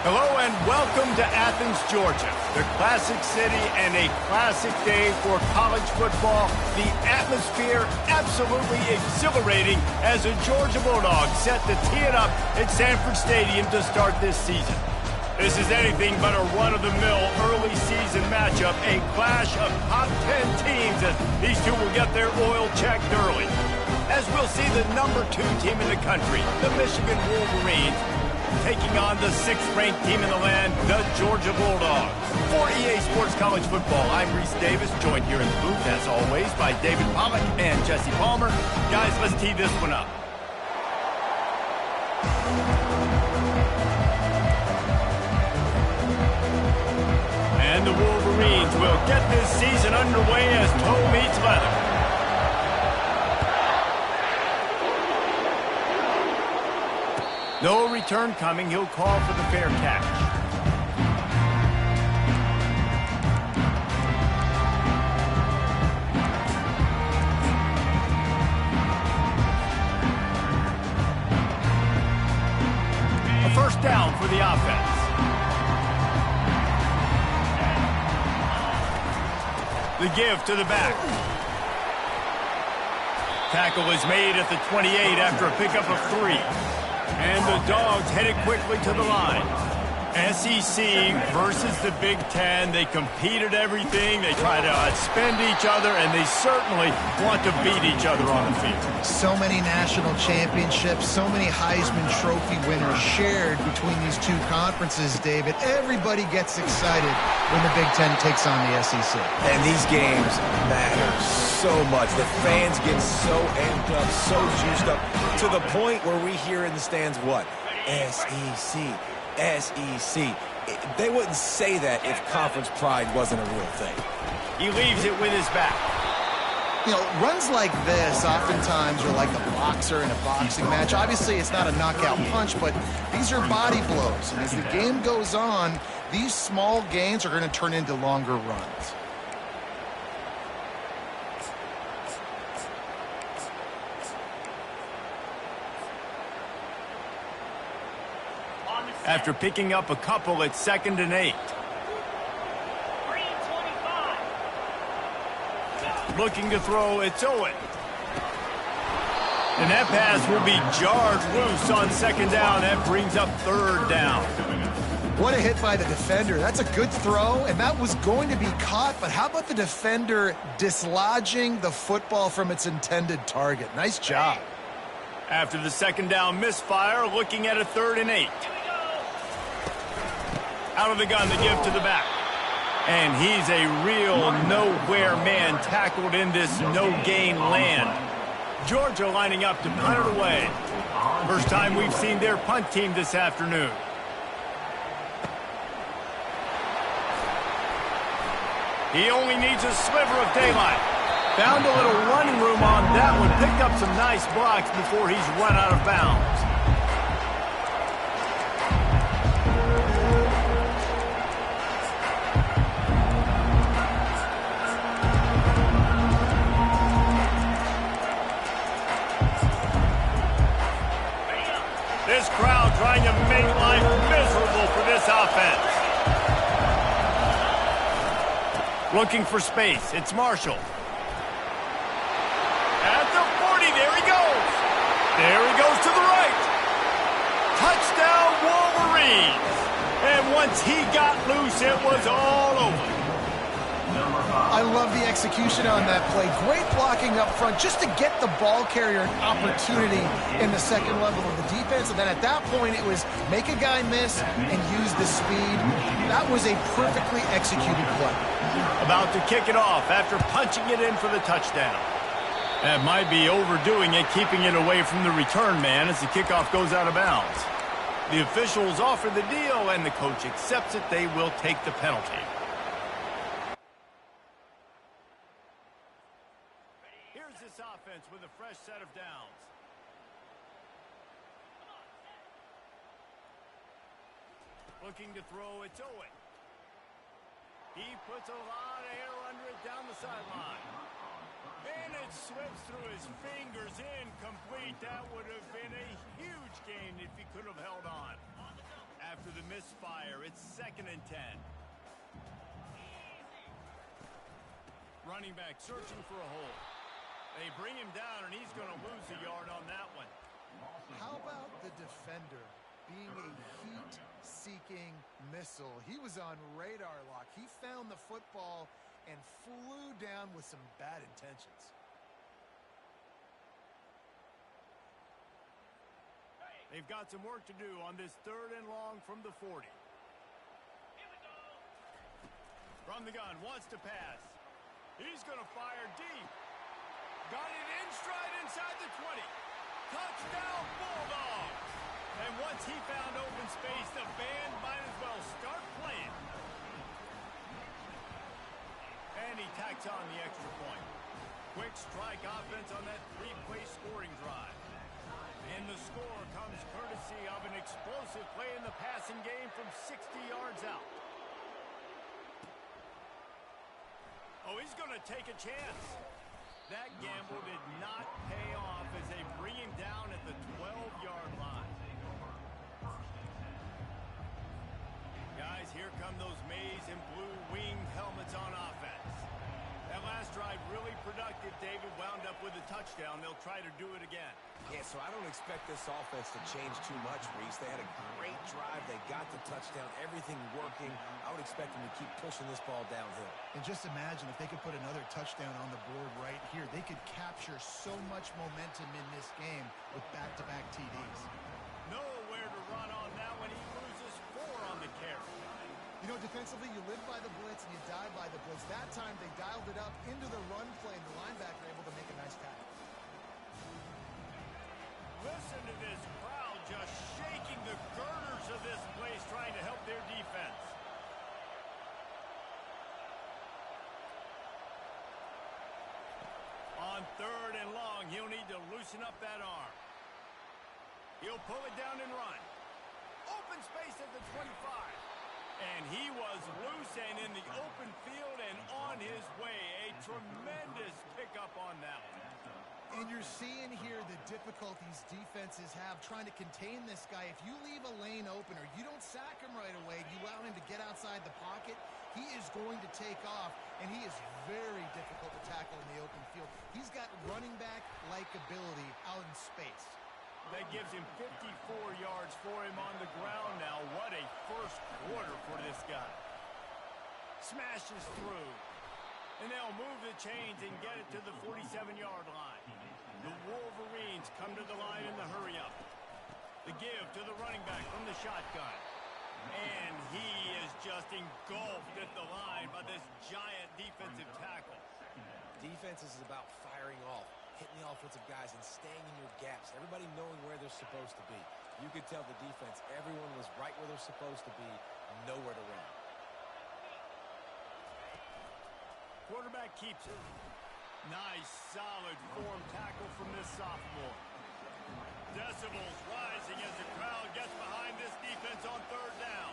Hello and welcome to Athens, Georgia, the classic city and a classic day for college football. The atmosphere absolutely exhilarating as the Georgia Bulldogs set to tee it up at Sanford Stadium to start this season. This is anything but a run-of-the-mill early season matchup, a clash of top 10 teams as these two will get their oil checked early. As we'll see the number 2 team in the country, the Michigan Wolverines, taking on the 6th-ranked team in the land, the Georgia Bulldogs. For EA Sports College Football, I'm Reese Davis, joined here in the booth, as always, by David Pollack and Jesse Palmer. Guys, let's tee this one up. And the Wolverines will get this season underway as toe meets leather. No return coming. He'll call for the fair catch. A first down for the offense. The give to the back. Tackle is made at the 28 after a pickup of 3. And the Dogs headed quickly to the line. SEC versus the Big Ten. They competed everything. They try to outspend each other, and they certainly want to beat each other on the field. So many national championships, so many Heisman Trophy winners shared between these two conferences, David. Everybody gets excited when the Big Ten takes on the SEC. And these games matter so much. The fans get so amped up, so juiced up, to the point where we hear in the stands, what? SEC. SEC. They wouldn't say that if conference pride wasn't a real thing. He leaves it with his back. You know, runs like this oftentimes are like a boxer in a boxing match. Obviously, it's not a knockout punch, but these are body blows. And as the game goes on, these small gains are going to turn into longer runs. After picking up a couple, it's 2nd and 8. Looking to throw, it's Owen. And that pass will be jarred loose on 2nd down. That brings up 3rd down. What a hit by the defender. That's a good throw, and that was going to be caught, but how about the defender dislodging the football from its intended target? Nice job. After the 2nd down misfire, looking at a 3rd and 8. Out of the gun, the give to the back. And he's a real nowhere man tackled in this no-gain land. Georgia lining up to punt it away. First time we've seen their punt team this afternoon. He only needs a sliver of daylight. Found a little running room on that one. Picked up some nice blocks before he's run out of bounds. This crowd trying to make life miserable for this offense. Looking for space. It's Marshall. At the 40, there he goes. There he goes to the right. Touchdown, Wolverines. And once he got loose, it was all over. I love the execution on that play. Great blocking up front just to get the ball carrier an opportunity in the second level of the defense. And then at that point, it was make a guy miss and use the speed. That was a perfectly executed play. About to kick it off after punching it in for the touchdown. That might be overdoing it, keeping it away from the return man as the kickoff goes out of bounds. The officials offer the deal, and the coach accepts it. They will take the penalty. Here's this offense with a fresh set of downs. Looking to throw, it's Owen. He puts a lot of air under it down the sideline. And it slips through his fingers, incomplete. That would have been a huge gain if he could have held on. after the misfire. It's 2nd and 10. Running back searching for a hole. They bring him down, and he's going to lose a yard on that one. How about the defender being a heat-seeking missile? He was on radar lock. He found the football and flew down with some bad intentions. They've got some work to do on this 3rd and long from the 40. From the gun, wants to pass. He's going to fire deep. Got it in stride inside the 20. Touchdown, Bulldogs! And once he found open space, the band might as well start playing. And he tacks on the extra point. Quick strike offense on that 3-play scoring drive. And the score comes courtesy of an explosive play in the passing game from 60 yards out. Oh, he's going to take a chance. That gamble did not pay off as they bring him down at the 12-yard line. Guys, here come those maize and blue winged helmets on offense. That last drive really productive. David wound up with a touchdown. They'll try to do it again. Yeah, so I don't expect this offense to change too much, Reese. They had a great drive. They got the touchdown, everything working. I would expect them to keep pushing this ball downhill. And just imagine if they could put another touchdown on the board right here. They could capture so much momentum in this game with back-to-back TDs. Nowhere to run on that when he loses 4 on the carry. You know, defensively, you live by the blitz and you die by the blitz. That time, they dialed it up into the run play, and the linebacker able to make a nice tackle. Listen to this crowd just shaking the girders of this place, trying to help their defense. On 3rd and long, he'll need to loosen up that arm. He'll pull it down and run. Open space at the 25. And he was loose and in the open field and on his way. A tremendous pickup on that one. And you're seeing here the difficulties defenses have trying to contain this guy. If you leave a lane open or you don't sack him right away, you allow him to get outside the pocket, he is going to take off, and he is very difficult to tackle in the open field. He's got running back-like ability out in space. That gives him 54 yards for him on the ground now. What a first quarter for this guy. Smashes through. And they'll move the chains and get it to the 47-yard line. The Wolverines come to the line in the hurry-up. The give to the running back from the shotgun. And he is just engulfed at the line by this giant defensive tackle. Defense is about firing off, hitting the offensive guys and staying in your gaps. Everybody knowing where they're supposed to be. You could tell the defense, everyone was right where they're supposed to be, nowhere to run. Quarterback keeps it. Nice, solid form tackle from this sophomore. Decibels rising as the crowd gets behind this defense on 3rd down.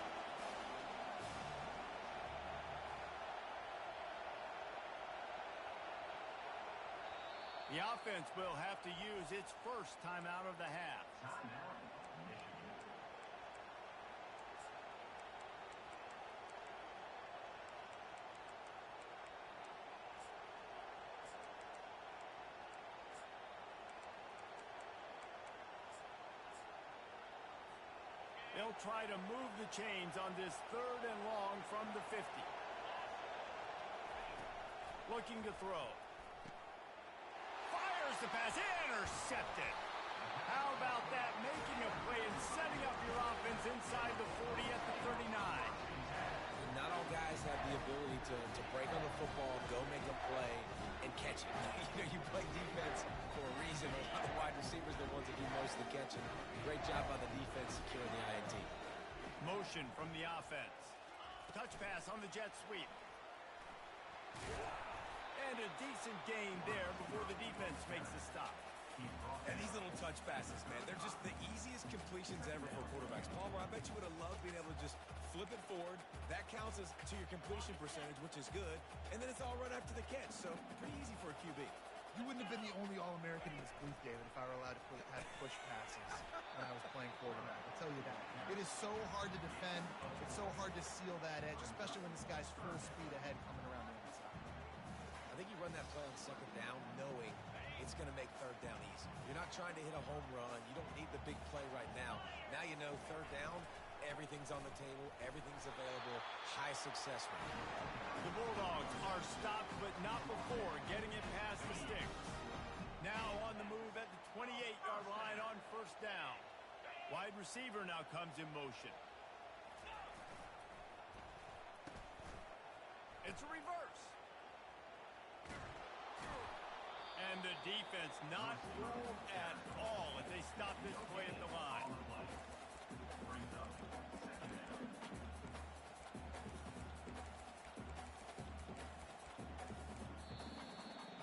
The offense will have to use its first timeout of the half. They'll try to move the chains on this 3rd and long from the 50. Looking to throw. The pass intercepted. How about that? Making a play and setting up your offense inside the 40 at the 39. Not all guys have the ability to break on the football, go make a play, and catch it. You play defense for a reason. The wide receivers are the ones that do most of the catching. Great job on the defense securing the INT. Motion from the offense. Touch pass on the jet sweep. And a decent gain there before the defense makes the stop. And these little touch passes, man, they're just the easiest completions ever for quarterbacks. Palmer, I bet you would have loved being able to just flip it forward. That counts as to your completion percentage, which is good. And then it's all right after the catch, so pretty easy for a QB. You wouldn't have been the only All-American in this booth, David, if I were allowed to have push passes when I was playing quarterback. I'll tell you that. It is so hard to defend. It's so hard to seal that edge, especially when this guy's full speed ahead coming around the inside. I think you run that play on second down knowing it's going to make third down easy. You're not trying to hit a home run. You don't need the big play right now. Now you know third down, everything's on the table, everything's available, high success rate. The Bulldogs are stopped, but not before getting it past the sticks. Now on the move at the 28-yard line on first down. Wide receiver now comes in motion. It's a reverse. And the defense not fooled at all as they stop this play at the line.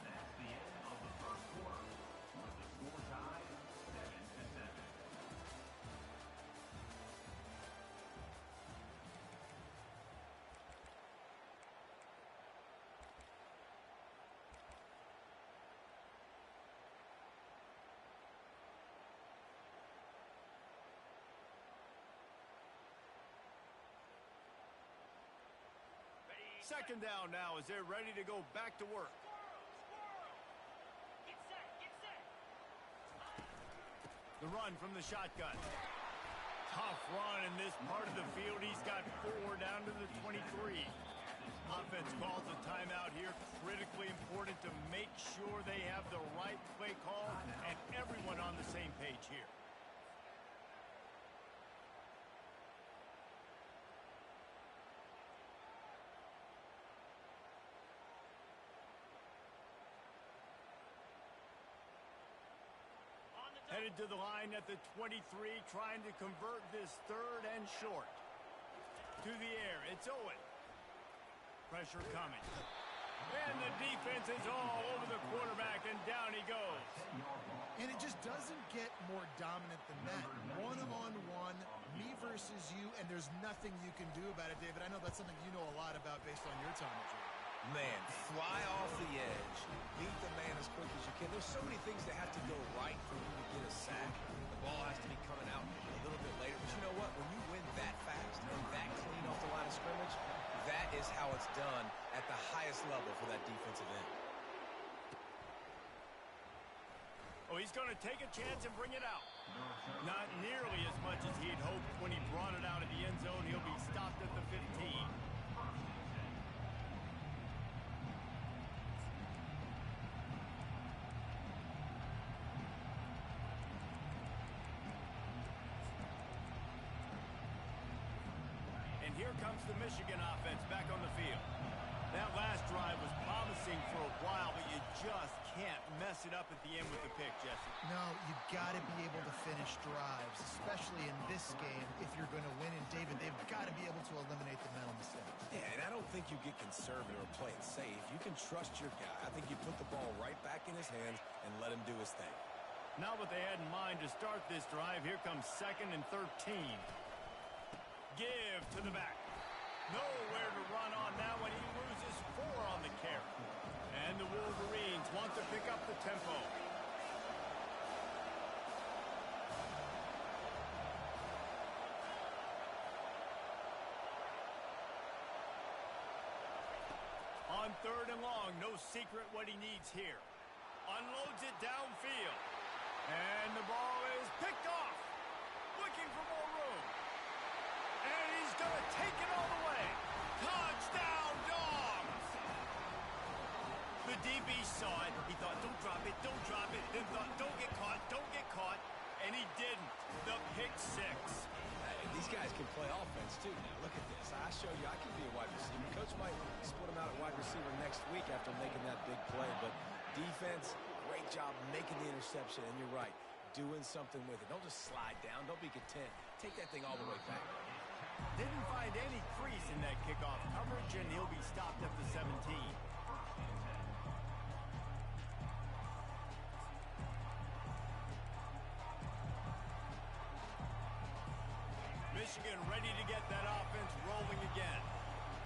That's the end of the first quarter with the score tied 7-7. Second down now as they're ready to go back to work. Get set. The run from the shotgun. Tough run in this part of the field. He's got 4 down to the 23. Offense calls a timeout here. Critically important to make sure they have the right play call and everyone on the same page here. Headed to the line at the 23, trying to convert this third and short. To the air, it's Owen. Pressure coming. And the defense is all over the quarterback, and down he goes. And it just doesn't get more dominant than that. One-on-one, me versus you, and there's nothing you can do about it, David. I know that's something you know a lot about based on your time at Georgia. Man, fly off the edge, beat the man as quick as you can. There's so many things that have to go right for you to get a sack. The ball has to be coming out a little bit later. But you know what? When you win that fast and that clean off the line of scrimmage, that is how it's done at the highest level for that defensive end. Oh, he's going to take a chance and bring it out. Not nearly as much as he'd hoped when he brought it out of the end zone. He'll be stopped at the 15. Here comes the Michigan offense back on the field. That last drive was promising for a while, but you just can't mess it up at the end with the pick, Jesse. No, you've got to be able to finish drives, especially in this game if you're going to win. And, David, they've got to be able to eliminate the mental mistakes. Yeah, and I don't think you get conservative or play it safe. You can trust your guy. I think you put the ball right back in his hands and let him do his thing. Not what they had in mind to start this drive. Here comes 2nd and 13. Give to the back. Nowhere to run on now when he loses 4 on the carry. And the Wolverines want to pick up the tempo. On 3rd and long, no secret what he needs here. Unloads it downfield. And the ball is picked off. Looking for more room. And he's going to take it all the way. Touchdown, Dogs! The DB saw it. He thought, don't drop it, don't drop it. Then thought, don't get caught. And he didn't. The pick 6. Hey, these guys can play offense, too. Now, look at this. I show you I can be a wide receiver. Coach might split him out at wide receiver next week after making that big play. But defense, great job making the interception. And you're right, doing something with it. Don't just slide down. Don't be content. Take that thing all the way back. Didn't find any crease in that kickoff coverage, and he'll be stopped at the 17. Michigan ready to get that offense rolling again.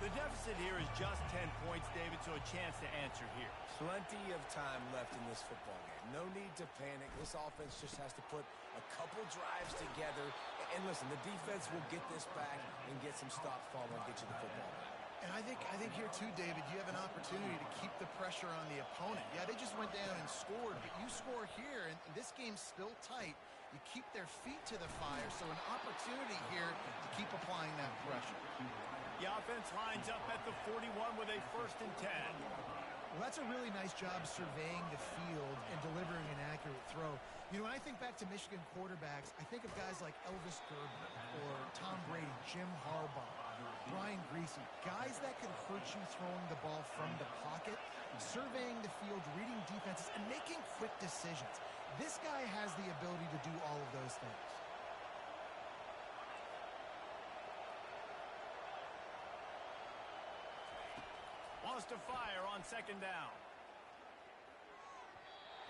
The deficit here is just 10 points, David, so a chance to answer here. Plenty of time left in this football game. No need to panic. This offense just has to put a couple drives together And listen, the defense will get this back and get some stops following and get you the football back. And I think here too, David, you have an opportunity to keep the pressure on the opponent. Yeah, they just went down and scored, but you score here, and this game's still tight. You keep their feet to the fire, so an opportunity here to keep applying that pressure. The offense lines up at the 41 with a 1st and 10. Well, that's a really nice job surveying the field and delivering an accurate throw. You know, when I think back to Michigan quarterbacks, I think of guys like Elvis Gerber or Tom Brady, Jim Harbaugh, Brian Griese, guys that could hurt you throwing the ball from the pocket, surveying the field, reading defenses, and making quick decisions. This guy has the ability to do all of those things. Wants to fire on 2nd down.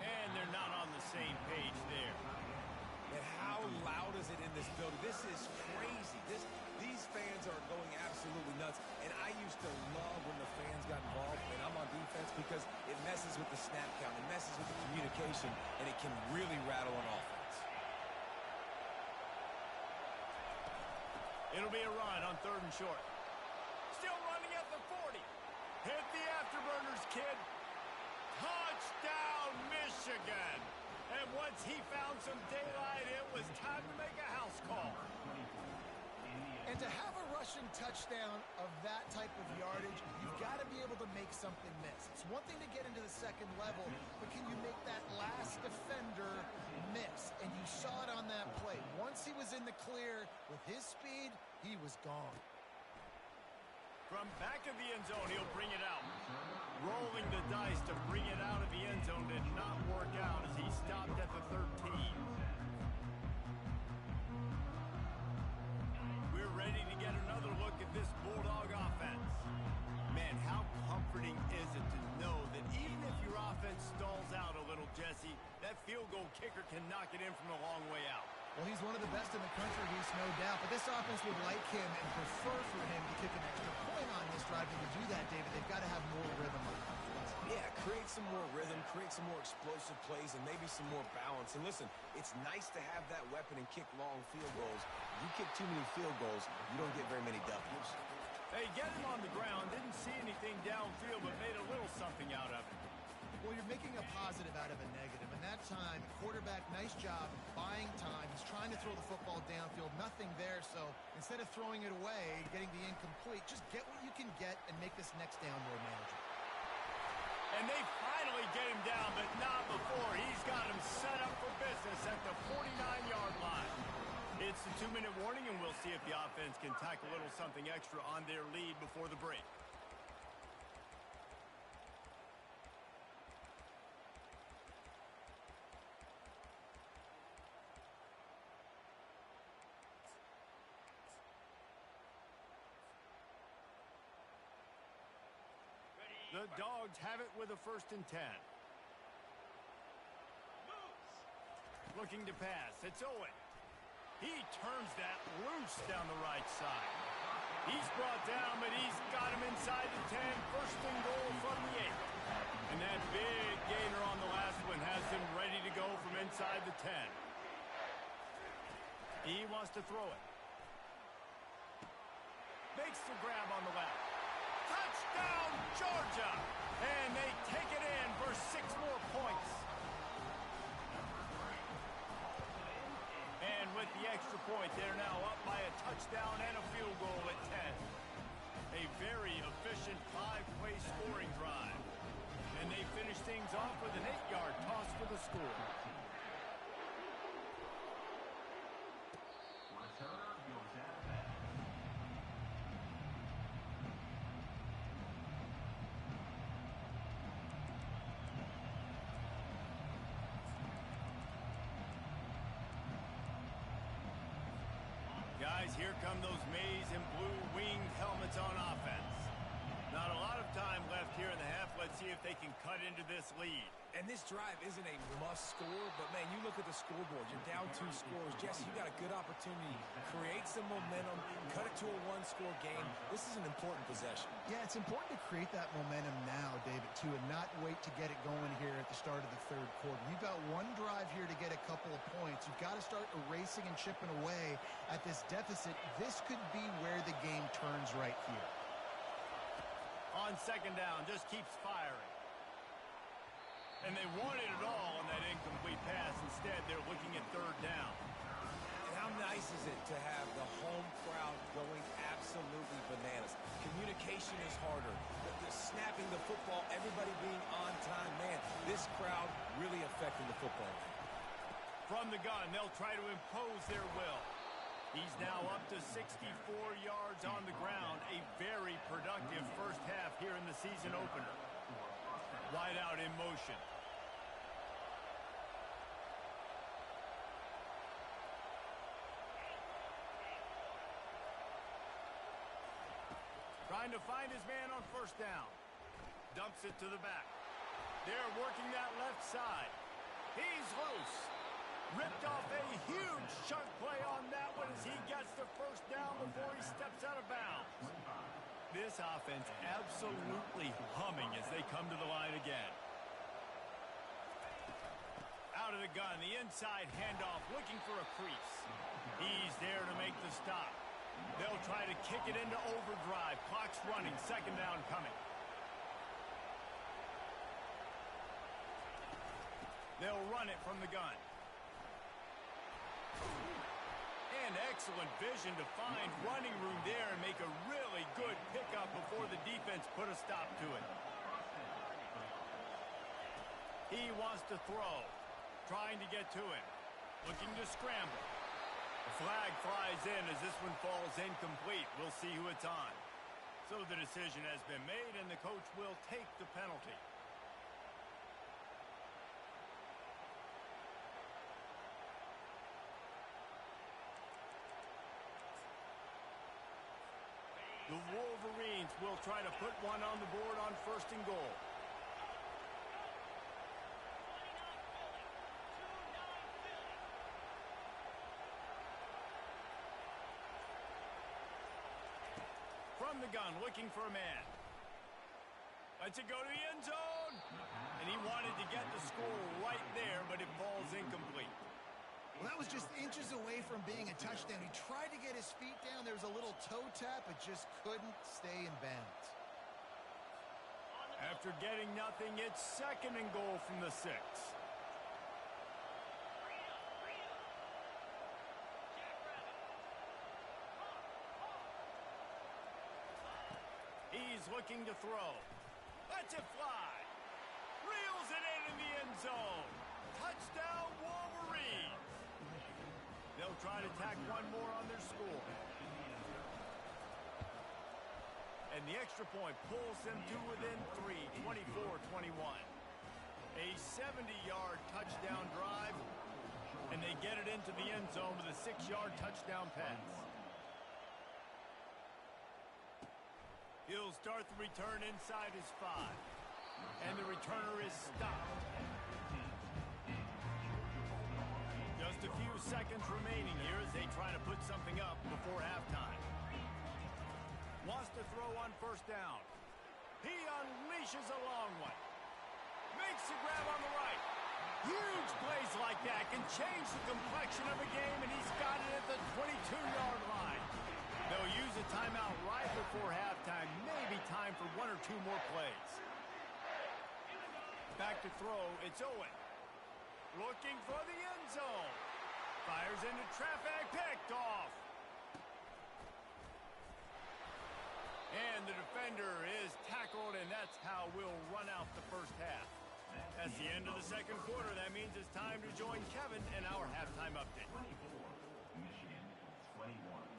And they're not on the same page there. And how loud is it in this building? This is crazy. These fans are going absolutely nuts. And I used to love when the fans got involved, and I'm on defense, because it messes with the snap count. It messes with the communication, and it can really rattle an offense. It'll be a run on 3rd and short. Still running at the 40. Hit the afterburners, kid. Touchdown, Michigan. And once he found some daylight, it was time to make a house call. And to have a rushing touchdown of that type of yardage, you've got to be able to make something miss. It's one thing to get into the 2nd level, but can you make that last defender miss? And you saw it on that play. Once he was in the clear with his speed, he was gone. From back of the end zone, he'll bring it out. Rolling the dice to bring it out of the end zone did not work out as he stopped at the 13. We're ready to get another look at this Bulldog offense. Man, how comforting is it to know that even if your offense stalls out a little, Jesse, that field goal kicker can knock it in from a long way out. Well, he's one of the best in the country, Reese, no doubt. But this offense would like him and prefer for him to kick an extra point on this drive. And to do that, David, they've got to have more rhythm on offense. Yeah, create some more rhythm, create some more explosive plays, and maybe some more balance. And listen, it's nice to have that weapon and kick long field goals. If you kick too many field goals, you don't get very many W's. They get him on the ground, didn't see anything downfield, but made a little something out of it. Well, you're making a positive out of a negative. And that time, quarterback, nice job buying time. He's trying to throw the football downfield. Nothing there. So instead of throwing it away, getting the incomplete, just get what you can get and make this next down more manageable. And they finally get him down, but not before. He's got him set up for business at the 49-yard line. It's the 2-minute warning, and we'll see if the offense can tack a little something extra on their lead before the break. The Dogs have it with a 1st and 10. Looking to pass. It's Owen. He turns that loose down the right side. He's brought down, but he's got him inside the 10. 1st and goal from the 8. And that big gainer on the last one has him ready to go from inside the 10. He wants to throw it. Makes the grab on the left. Touchdown, Georgia! And they take it in for 6 more points. And with the extra point, they're now up by a touchdown and a field goal at 10. A very efficient 5-play scoring drive. And they finish things off with an 8-yard toss for the score. Return goes out of bounds. Guys, here come those maize and blue winged helmets on offense. Not a lot of time left here in the half. Let's see if they can cut into this lead. And this drive isn't a must score, but, man, you look at the scoreboard. You're down 2 scores. Jesse, you got a good opportunity. Create some momentum. Cut it to a 1-score game. This is an important possession. Yeah, it's important to create that momentum now, David, too, and not wait to get it going here at the start of the third quarter. You've got one drive here to get a couple of points. You've got to start erasing and chipping away at this deficit. This could be where the game turns right here. On second down, just keeps firing. And they wanted it all on that incomplete pass. Instead, they're looking at third down. And how nice is it to have the home crowd going absolutely bananas? Communication is harder. The snapping the football, everybody being on time. Man, this crowd really affecting the football game. From the gun, they'll try to impose their will. He's now up to 64 yards on the ground. A very productive first half here in the season opener. Wide out in motion. Trying to find his man on first down. Dumps it to the back. They're working that left side. He's loose. Ripped off a huge chunk play on that one as he gets the first down before he steps out of bounds. This offense absolutely humming as they come to the line again. Out of the gun, the inside handoff, looking for a crease. He's there to make the stop. They'll try to kick it into overdrive. Clock's running, second down coming. They'll run it from the gun. And excellent vision to find running room there and make a really good pickup before the defense put a stop to it. He wants to throw. Trying to get to him. Looking to scramble. The flag flies in as this one falls incomplete. We'll see who it's on. So the decision has been made, and the coach will take the penalty. The Wolverines will try to put one on the board on first and goal. From the gun, looking for a man. Lets it go to the end zone. And he wanted to get the score right there, but it falls incomplete. Well, that was just inches away from being a touchdown. He tried to get his feet down. There was a little toe tap, but just couldn't stay in bounds. After getting nothing, it's second and goal from the 6. He's looking to throw. Lets it fly. Reels it in the end zone. Touchdown, Wolverines. They'll try to tack one more on their score. And the extra point pulls them to within 3, 24-21. A 70-yard touchdown drive, and they get it into the end zone with a 6-yard touchdown pass. He'll start the return inside his 5. And the returner is stopped. Just a few seconds remaining here as they try to put something up before halftime. Wants to throw on first down. He unleashes a long one. Makes the grab on the right. Huge plays like that can change the complexion of a game, and he's got it at the 22-yard line. They'll use a timeout right before halftime. Maybe time for 1 or 2 more plays. Back to throw. It's Owen. Looking for the end zone. Fires into traffic. Picked off. And the defender is tackled, and that's how we'll run out the first half. That's the end of the second quarter. That means it's time to join Kevin in our halftime update.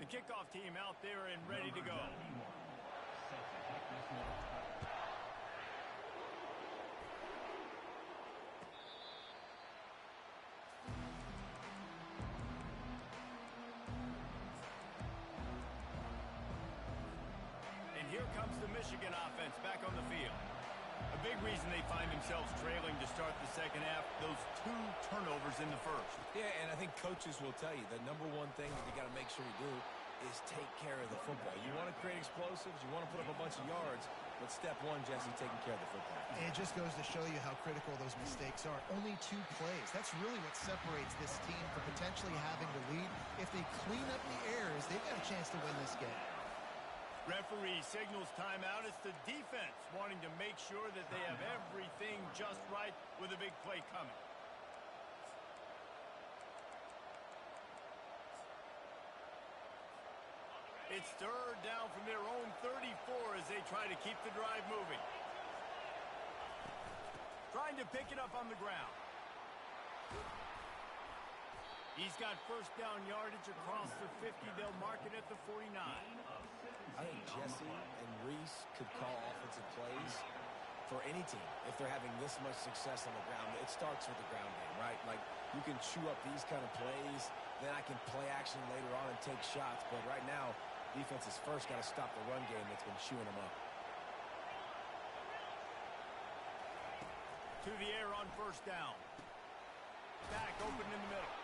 The kickoff team out there and ready to go. And here comes the Michigan offense back on the field. A big reason they find themselves trailing to start the second half, those 2 turnovers in the first. Yeah, and I think coaches will tell you the number one thing that you got to make sure you do is take care of the football. You want to create explosives, you want to put up a bunch of yards, but step one, Jesse, taking care of the football. It just goes to show you how critical those mistakes are. Only 2 plays. That's really what separates this team from potentially having to lead. If they clean up the errors, they've got a chance to win this game. Referee signals timeout. It's the defense wanting to make sure that they have everything just right with a big play coming. It's 3rd down from their own 34 as they try to keep the drive moving. Trying to pick it up on the ground. He's got first down yardage across the 50. They'll mark it at the 49. I think Jesse and Reese could call offensive plays for any team if they're having this much success on the ground. It starts with the ground game, right? Like, you can chew up these kind of plays, then I can play action later on and take shots. But right now, defense has first got to stop the run game that's been chewing them up. To the air on first down. Back open in the middle.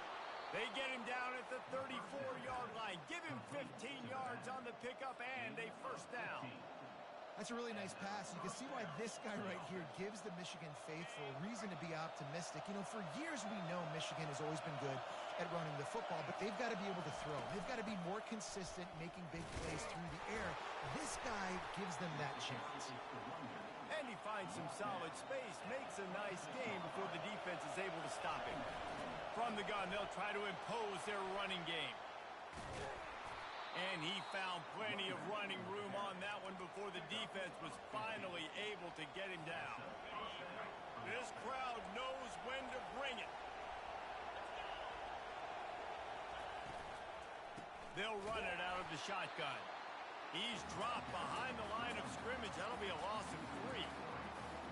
They get him down at the 34-yard line. Give him 15 yards on the pickup and a first down. That's a really nice pass. You can see why this guy right here gives the Michigan faithful reason to be optimistic. You know, for years we know Michigan has always been good at running the football, but they've got to be able to throw. They've got to be more consistent making big plays through the air. This guy gives them that chance. And he finds some solid space, makes a nice game before the defense is able to stop him. From the gun, they'll try to impose their running game. And he found plenty of running room on that one before the defense was finally able to get him down. This crowd knows when to bring it. They'll run it out of the shotgun. He's dropped behind the line of scrimmage. That'll be a loss of 3.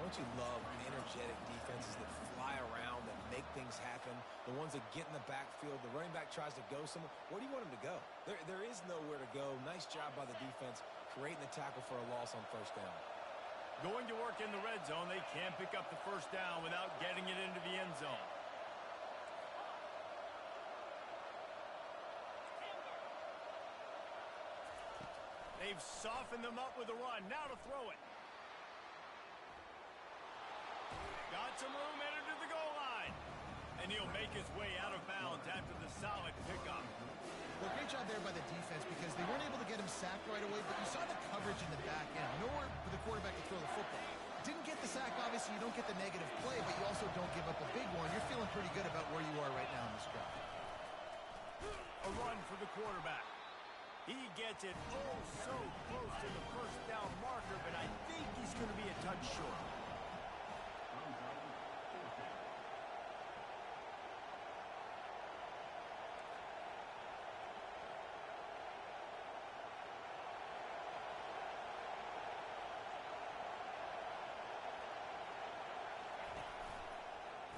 Don't you love energetic defenses that fly around, that make things happen, the ones that get in the backfield, the running back tries to go somewhere. Where do you want him to go? There is nowhere to go. Nice job by the defense creating the tackle for a loss on first down. Going to work in the red zone. They can't pick up the first down without getting it into the end zone. They've softened them up with a run. Now to throw it. Got some room, entered to the goal line. And he'll make his way out of bounds after the solid pickup. Well, great job there by the defense because they weren't able to get him sacked right away, but you saw the coverage in the back end. Nowhere for the quarterback to throw the football. Didn't get the sack, obviously. You don't get the negative play, but you also don't give up a big one. You're feeling pretty good about where you are right now in this drive. A run for the quarterback. He gets it oh so close to the first down marker, but I think he's going to be a touch short.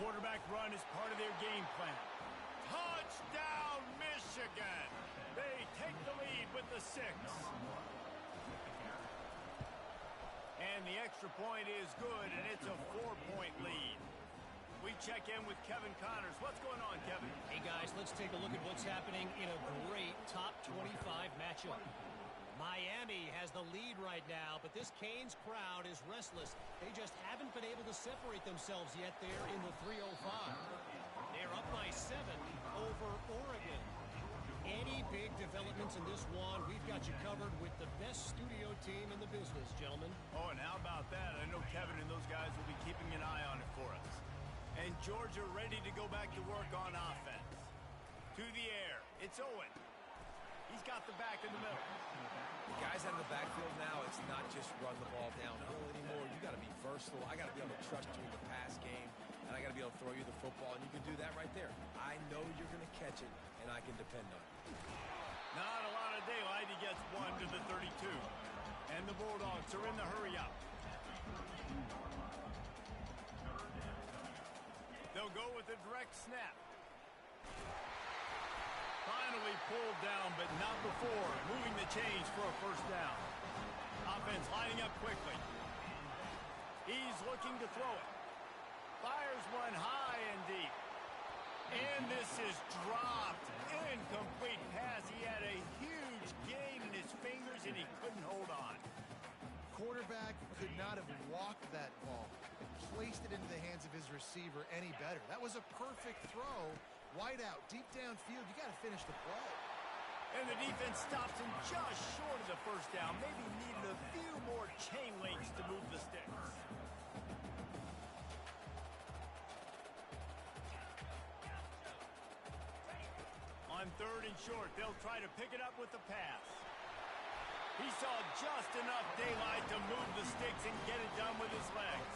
Quarterback run is part of their game plan. Touchdown, Michigan! They take the lead with the 6. And the extra point is good, and it's a 4-point lead. We check in with Kevin Connors. What's going on, Kevin? Hey, guys, let's take a look at what's happening in a great top 25 matchup. Miami has the lead right now, but this Canes crowd is restless. They just haven't been able to separate themselves yet there in the 305. They're up by 7 over Oregon. Any big developments in this one, we've got you covered with the best studio team in the business, gentlemen. Oh, and how about that? I know Kevin and those guys will be keeping an eye on it for us. And Georgia ready to go back to work on offense. To the air, it's Owen. He's got the back in the middle. The guys out of the backfield now, it's not just run the ball downhill anymore. You got to be versatile. I got to be able to trust you in the pass game, and I got to be able to throw you the football, and you can do that right there. I know you're going to catch it, and I can depend on it. Not a lot of daylight. He gets 1 to the 32. And the Bulldogs are in the hurry-up. They'll go with a direct snap. Finally pulled down, but not before moving the chains for a first down. Offense lining up quickly. He's looking to throw it. Fires one high and deep. And this is dropped. Incomplete pass. He had a huge gain in his fingers, and he couldn't hold on. Quarterback could not have walked that ball and placed it into the hands of his receiver any better. That was a perfect throw. Wide out, deep downfield. You got to finish the play. And the defense stops him just short of the first down. Maybe needed a few more chain links to move the sticks. On 3rd and short, they'll try to pick it up with the pass. He saw just enough daylight to move the sticks and get it done with his legs.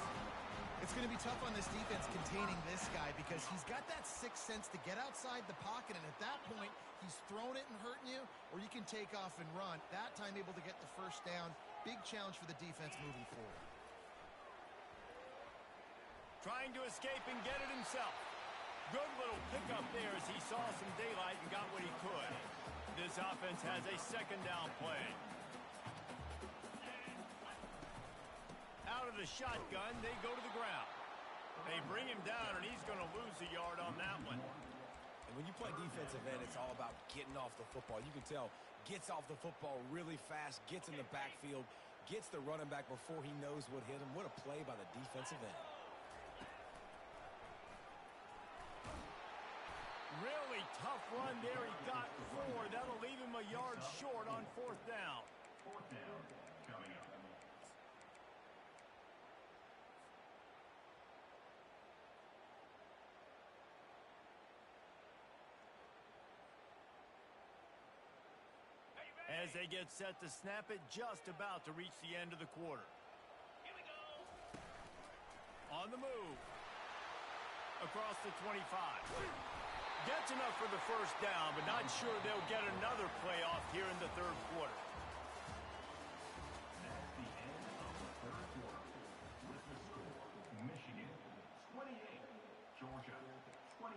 It's going to be tough on this defense containing this guy because he's got that sixth sense to get outside the pocket, and at that point, he's throwing it and hurting you, or you can take off and run. That time able to get the first down. Big challenge for the defense moving forward. Trying to escape and get it himself. Good little pickup there as he saw some daylight and got what he could. This offense has a second down play. Out of the shotgun, they go to the ground. They bring him down, and he's going to lose a yard on that one. And when you play defensive end, it's all about getting off the football. You can tell, gets off the football really fast, gets in the backfield, gets the running back before he knows what hit him. What a play by the defensive end. Really tough run there. He got 4. That'll leave him a yard short on 4th down. 4th down coming up. As they get set to snap it, just about to reach the end of the quarter. Here we go. On the move. Across the 25. Gets enough for the first down, but not sure they'll get another playoff here in the 3rd quarter. That's the end of the 3rd quarter. With the score, Michigan 28, Georgia 24.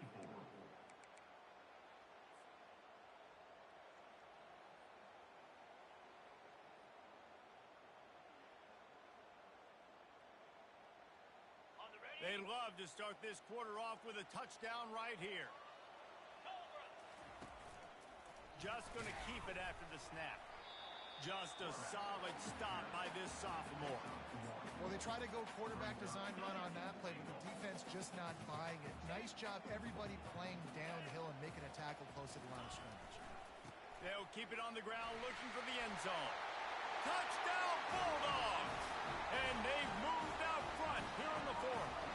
They'd love to start this quarter off with a touchdown right here. Just going to keep it after the snap. Just a solid stop by this sophomore. Well, they try to go quarterback design run on that play, but the defense just not buying it. Nice job, everybody playing downhill and making a tackle close to the line of scrimmage. They'll keep it on the ground looking for the end zone. Touchdown, Bulldogs! And they've moved out front here in the 4th.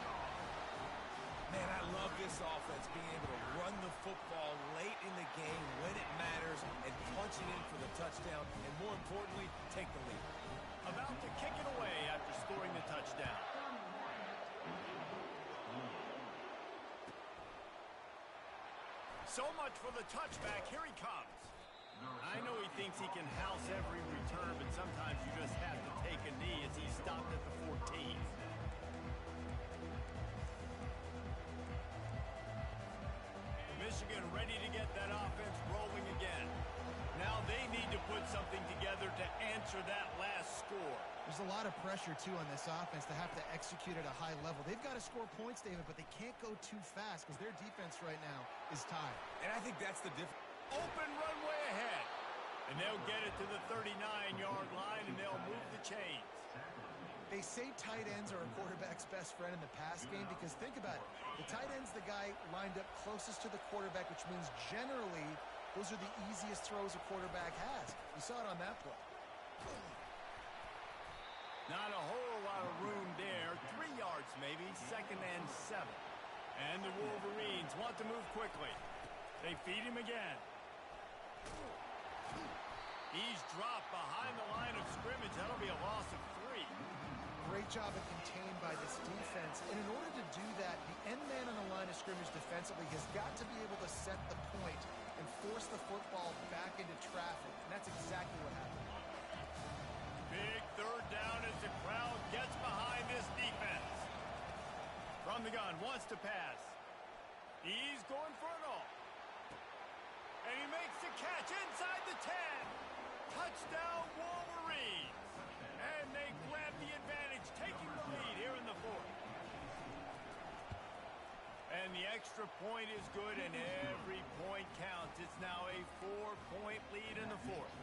Man, I love this offense, being able to run the football late in the game when it matters and punch it in for the touchdown, and more importantly, take the lead. About to kick it away after scoring the touchdown. So much for the touchback. Here he comes. I know he thinks he can house every return, but sometimes you just have to take a knee as he stopped at the 14. Michigan ready to get that offense rolling again. Now they need to put something together to answer that last score. There's a lot of pressure, too, on this offense to have to execute at a high level. They've got to score points, David, but they can't go too fast because their defense right now is tired. And I think that's the difference. Open runway ahead. And they'll get it to the 39-yard line, and they'll move the chains. They say tight ends are a quarterback's best friend in the pass game because think about it. The tight end's the guy lined up closest to the quarterback, which means generally those are the easiest throws a quarterback has. You saw it on that play. Not a whole lot of room there. 3 yards maybe, 2nd and 7. And the Wolverines want to move quickly. They feed him again. He's dropped behind the line of scrimmage. That'll be a loss of 3. Great job of contained by this defense. And in order to do that, the end man on the line of scrimmage defensively has got to be able to set the point and force the football back into traffic. And that's exactly what happened. Big 3rd down as the crowd gets behind this defense. From the gun, wants to pass. He's going for it all. And he makes the catch inside the 10. Touchdown, Wolverines. And they grab the advantage, taking the lead here in And the extra point is good, and every point counts. It's now a 4-point lead in the fourth.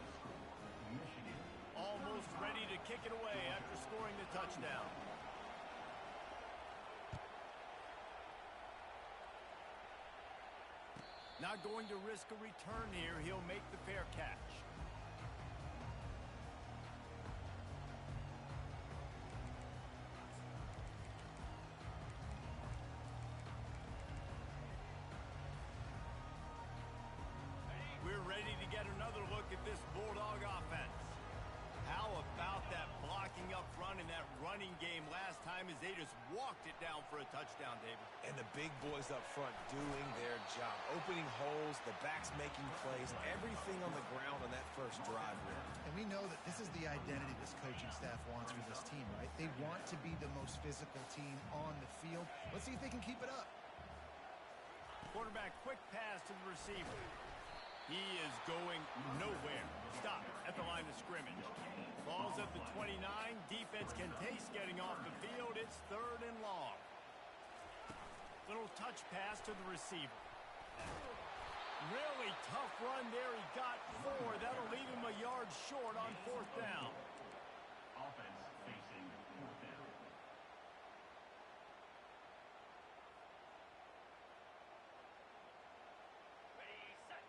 Almost ready to kick it away after scoring the touchdown. Not going to risk a return here. He'll make the fair catch. We're ready to get another look at this Bulldog offense. How about that blocking up front in that running game last time as they just walked it down for a touchdown, David? And the big boys up front doing their job. Opening holes, the backs making plays, everything on the ground on that first drive win. And we know that this is the identity this coaching staff wants for this team, right? They want to be the most physical team on the field. Let's see if they can keep it up. Quarterback, quick pass to the receiver. He is going nowhere. Stop at the line of scrimmage. Ball's at the 29. Defense can taste getting off the field. It's 3rd and long. Little touch pass to the receiver. Really tough run there. He got 4. That'll leave him a yard short on 4th down. Offense facing 4th down.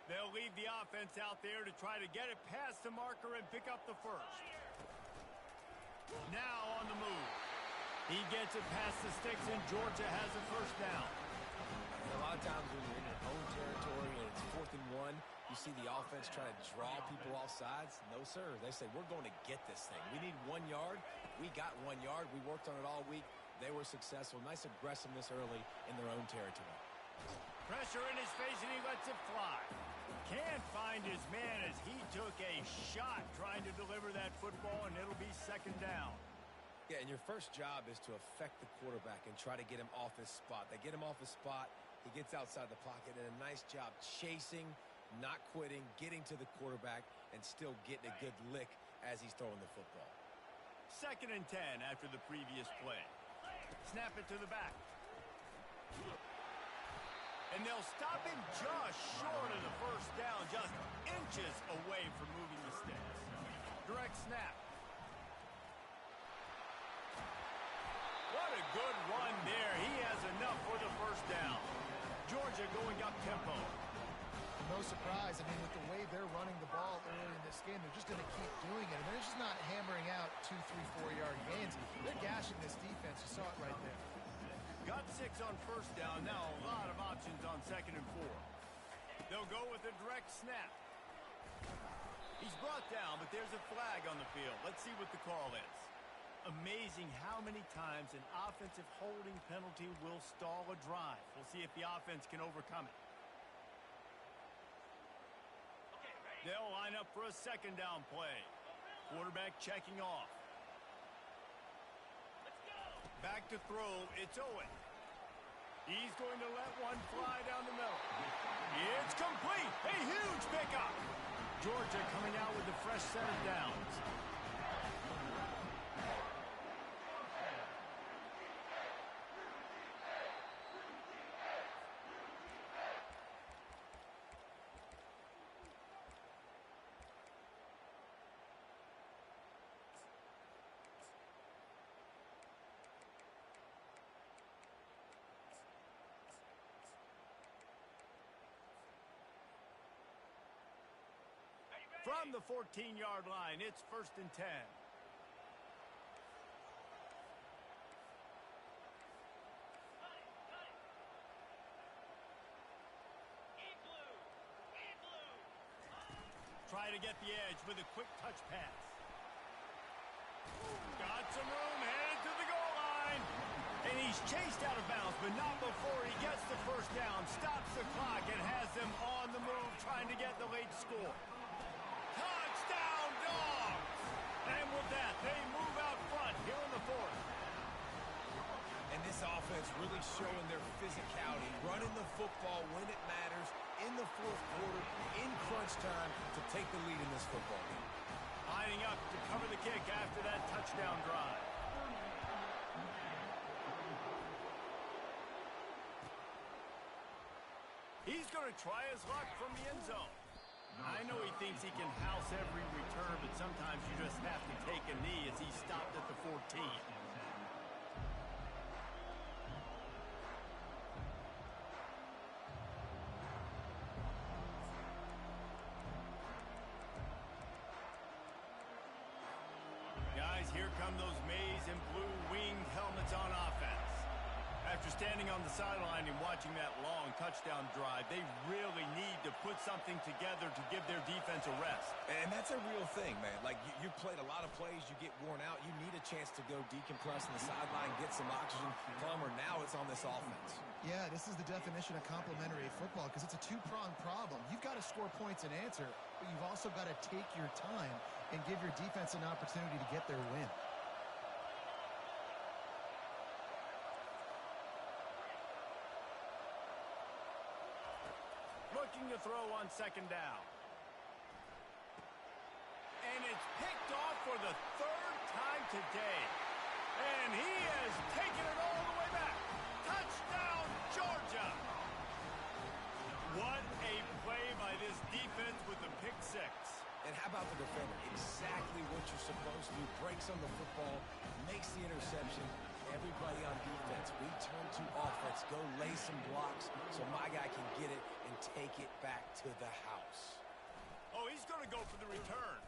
They'll leave the offense out there to try to get it past the marker and pick up the first. Now on the move. He gets it past the sticks, and Georgia has a first down. A lot of times when you're in your own territory and it's 4th and 1, you see the offense trying to draw people off sides. No, sir. They say, we're going to get this thing. We need 1 yard. We got 1 yard. We worked on it all week. They were successful. Nice aggressiveness early in their own territory. Pressure in his face, and he lets it fly. Can't find his man as he took a shot trying to deliver that football, and it'll be 2nd down. Yeah, and your first job is to affect the quarterback and try to get him off his spot. They get him off his spot, he gets outside the pocket, and a nice job chasing, not quitting, getting to the quarterback, and still getting a good lick as he's throwing the football. 2nd and 10 after the previous play. Snap it to the back. And they'll stop him just short of the first down, just inches away from moving the sticks. Direct snap. What a good run there. He has enough for the first down. Georgia going up tempo. No surprise. I mean, with the way they're running the ball early in this game, they're just going to keep doing it. And they're just not hammering out 2, 3, 4-yard gains. They're gashing this defense. You saw it right there. Got 6 on first down. Now a lot of options on 2nd and 4. They'll go with a direct snap. He's brought down, but there's a flag on the field. Let's see what the call is. Amazing how many times an offensive holding penalty will stall a drive. We'll see if the offense can overcome it. They'll line up for a 2nd down play. Quarterback checking off. Back to throw, it's Owen. He's going to let one fly down the middle. It's complete, a huge pickup. Georgia coming out with a fresh set of downs. From the 14-yard line, it's 1st and 10. Try to get the edge with a quick touch pass. Got some room, headed to the goal line. And he's chased out of bounds, but not before he gets the first down, stops the clock, and has them on the move trying to get the late score. Touchdown, Dogs! And with that, they move out front here in the 4th. And this offense really showing their physicality, running the football when it matters, in the 4th quarter, in crunch time, to take the lead in this football game. Lining up to cover the kick after that touchdown drive. He's going to try his luck from the end zone. I know he thinks he can house every return, but sometimes you just have to take a knee as he stopped at the 14. Guys, here come those maize and blue winged helmets on offense. After standing on the sideline and watching that long touchdown drive, they really need to put something together to give their defense a rest. And that's a real thing, man. Like, you played a lot of plays, you get worn out, you need a chance to go decompress on the sideline, get some oxygen. Plummer, now it's on this offense. Yeah, this is the definition of complementary football because it's a two-pronged problem. You've got to score points and answer, but you've also got to take your time and give your defense an opportunity to get their win. Looking to throw on second down. And it's picked off for the third time today. And he has taken it all the way back. Touchdown, Georgia! What a play by this defense with the pick six. And how about the defender? Exactly what you're supposed to do. Breaks on the football, makes the interception. Everybody on defense, we turn to offense. Go lay some blocks so my guy can get it and take it back to the house. Oh, he's going to go for the return.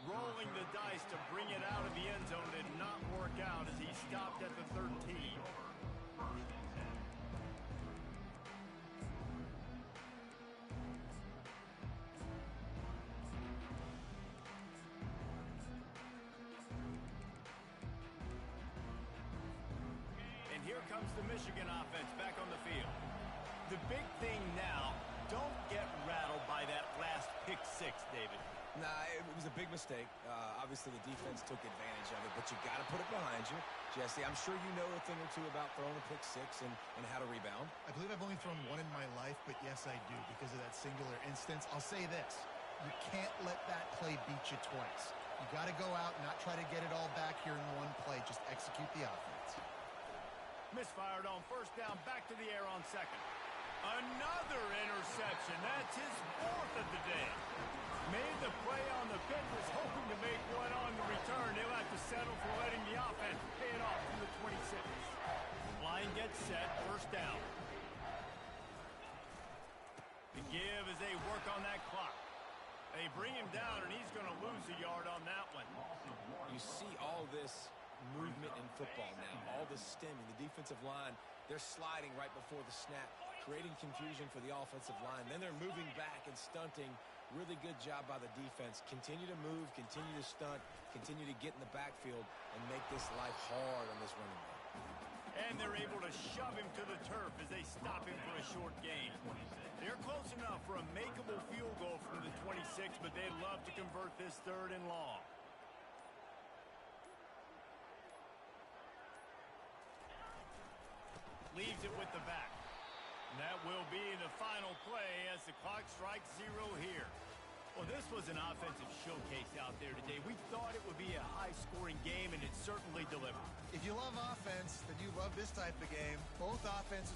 Rolling the dice to bring it out of the end zone did not work out as he stopped at the 13. And here comes the Michigan offense back on the field. The big thing now, don't get rattled by that last pick six, David. Nah, it was a big mistake. Obviously, the defense took advantage of it, but you got to put it behind you. Jesse, I'm sure you know a thing or two about throwing a pick six and how to rebound. I believe I've only thrown one in my life, but yes, I do because of that singular instance. I'll say this. You can't let that play beat you twice. You got to go out and not try to get it all back here in one play. Just execute the offense. Misfired on first down, back to the air on second. Another interception. That's his fourth of the day. Made the play on the pitch, was hoping to make one on the return. They'll have to settle for letting the offense pay it off from the 26. Line gets set, first down. The give as they work on that clock. They bring him down, and he's going to lose a yard on that one. You see all this movement in football now, all the stemming, the defensive line, they're sliding right before the snap, creating confusion for the offensive line. Then they're moving back and stunting. Really good job by the defense. Continue to move, continue to stunt, continue to get in the backfield and make this life hard on this running back. And they're able to shove him to the turf as they stop him for a short gain. They're close enough for a makeable field goal from the 26, but they'd love to convert this third and long. Leaves it with the back. And that will be the final play as the clock strikes 0 here. Well, this was an offensive showcase out there today. We thought it would be a high-scoring game, and it certainly delivered. If you love offense, then you love this type of game. Both offenses